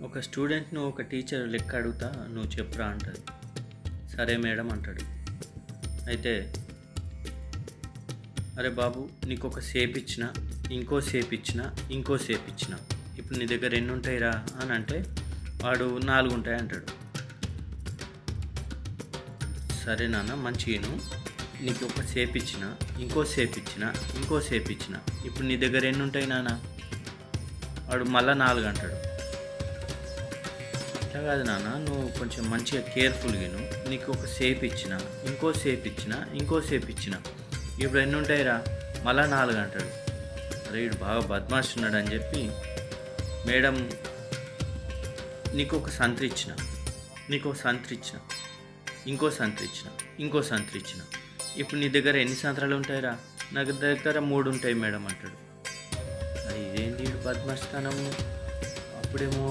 ఒక స్టూడెంట్ను ఒక టీచర్ లెక్క అడుగుతా, నువ్వు చెప్పురా అంటది. సరే మేడం అంటాడు. అయితే అరే బాబు, నీకు ఒక షేప్ ఇచ్చిన, ఇంకో షేప్ ఇచ్చిన, ఇంకో షేప్ ఇచ్చిన, ఇప్పుడు నీ దగ్గర ఎన్ని ఉంటాయిరా అని అంటే వాడు 4 ఉంటాయి అంటాడు. సరే నాన్న మంచిగాను, నీకు ఒక షేప్ ఇచ్చిన, ఇంకో షేప్ ఇచ్చిన, ఇంకో షేప్ ఇచ్చిన, ఇప్పుడు నీ దగ్గర ఎన్ని ఉంటాయి నాన్న? వాడు మళ్ళీ 4 అంటాడు. అట్లా కాదు నాన్న, నువ్వు కొంచెం మంచిగా కేర్ఫుల్గా నీకు ఒక షేప్ ఇచ్చిన, ఇంకో షేప్ ఇచ్చిన, ఇంకో షేప్ ఇచ్చిన, ఇప్పుడు ఎన్ని ఉంటాయిరా? మళ్ళా 4 అంటాడు. అరే వీడు బాగా బద్మాష్ ఉన్నాడు అని చెప్పి మేడం నీకు ఒక సంత్రి ఇచ్చిన, నీకు ఒక సంత్రి ఇచ్చిన, ఇంకో సంత్రి ఇచ్చిన, ఇంకో సంత్రి ఇచ్చిన, ఇప్పుడు నీ దగ్గర ఎన్ని సంత్రాలు ఉంటాయిరా? నాకు దగ్గర 3 ఉంటాయి మేడం అంటాడు. అది ఇదేంటి వీడు బద్మాష్తనము, అప్పుడేమో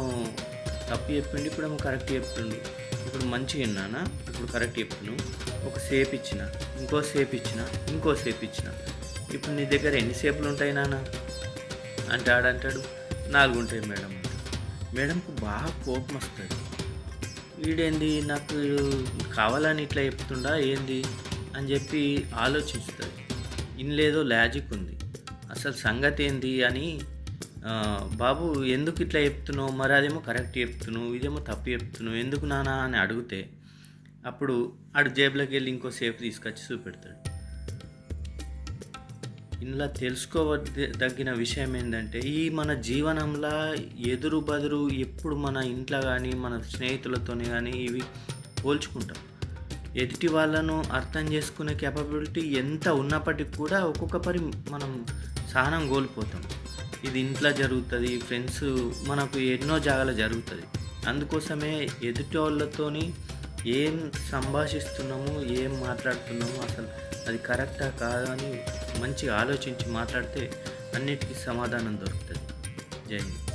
తప్పు చెప్పిండు, ఇప్పుడేమో కరెక్ట్ చెప్తుండు. ఇప్పుడు మంచిగా విన్నానా, ఇప్పుడు కరెక్ట్ చెప్తున్నాను. ఒక షేప్ ఇచ్చిన, ఇంకో షేప్ ఇచ్చిన, ఇంకో షేప్ ఇచ్చిన, ఇప్పుడు నీ దగ్గర ఎన్ని షేపులు ఉంటాయి నాన్న అంటే ఆడంటాడు 4 ఉంటాయి మేడం అంటాడు. మేడంకు బాగా కోపం వస్తుంది. వీడేంది నాకు కావాలని ఇట్లా చెప్తుండా ఏంది అని చెప్పి ఆలోచిస్తుంది. ఇన్లేదో లాజిక్ ఉంది, అసలు సంగతి ఏంది అని. బాబు ఎందుకు ఇట్లా చెప్తున్నావు, మరి అదేమో కరెక్ట్ చెప్తున్నావు, ఇదేమో తప్పు చెప్తున్నావు, ఎందుకు నానా అని అడిగితే అప్పుడు ఆడు జేబులోకి వెళ్ళి ఇంకో సేఫ్ తీసుకొచ్చి చూపెడతాడు. ఇందులో తెలుసుకోదగిన విషయం ఏంటంటే, ఈ మన జీవనంలో ఎదురు బదురు ఎప్పుడు మన ఇంట్లో కానీ మన స్నేహితులతోనే కానీ ఇవి పోల్చుకుంటాం. ఎదుటి వాళ్ళను అర్థం చేసుకునే కేపబిలిటీ ఎంత ఉన్నప్పటికీ కూడా ఒక్కొక్క పరి మనం సహనం కోల్పోతాం. ఇది ఇంట్లో జరుగుతుంది, ఫ్రెండ్స్ మనకు ఎన్నో జాగాలో జరుగుతుంది. అందుకోసమే ఎదుటి వాళ్ళతోని ఏం సంభాషిస్తున్నాము, ఏం మాట్లాడుతున్నాము, అసలు అది కరెక్టా కాదా అని మంచిగా ఆలోచించి మాట్లాడితే అన్నిటికీ సమాధానం దొరుకుతుంది. జై హింద్.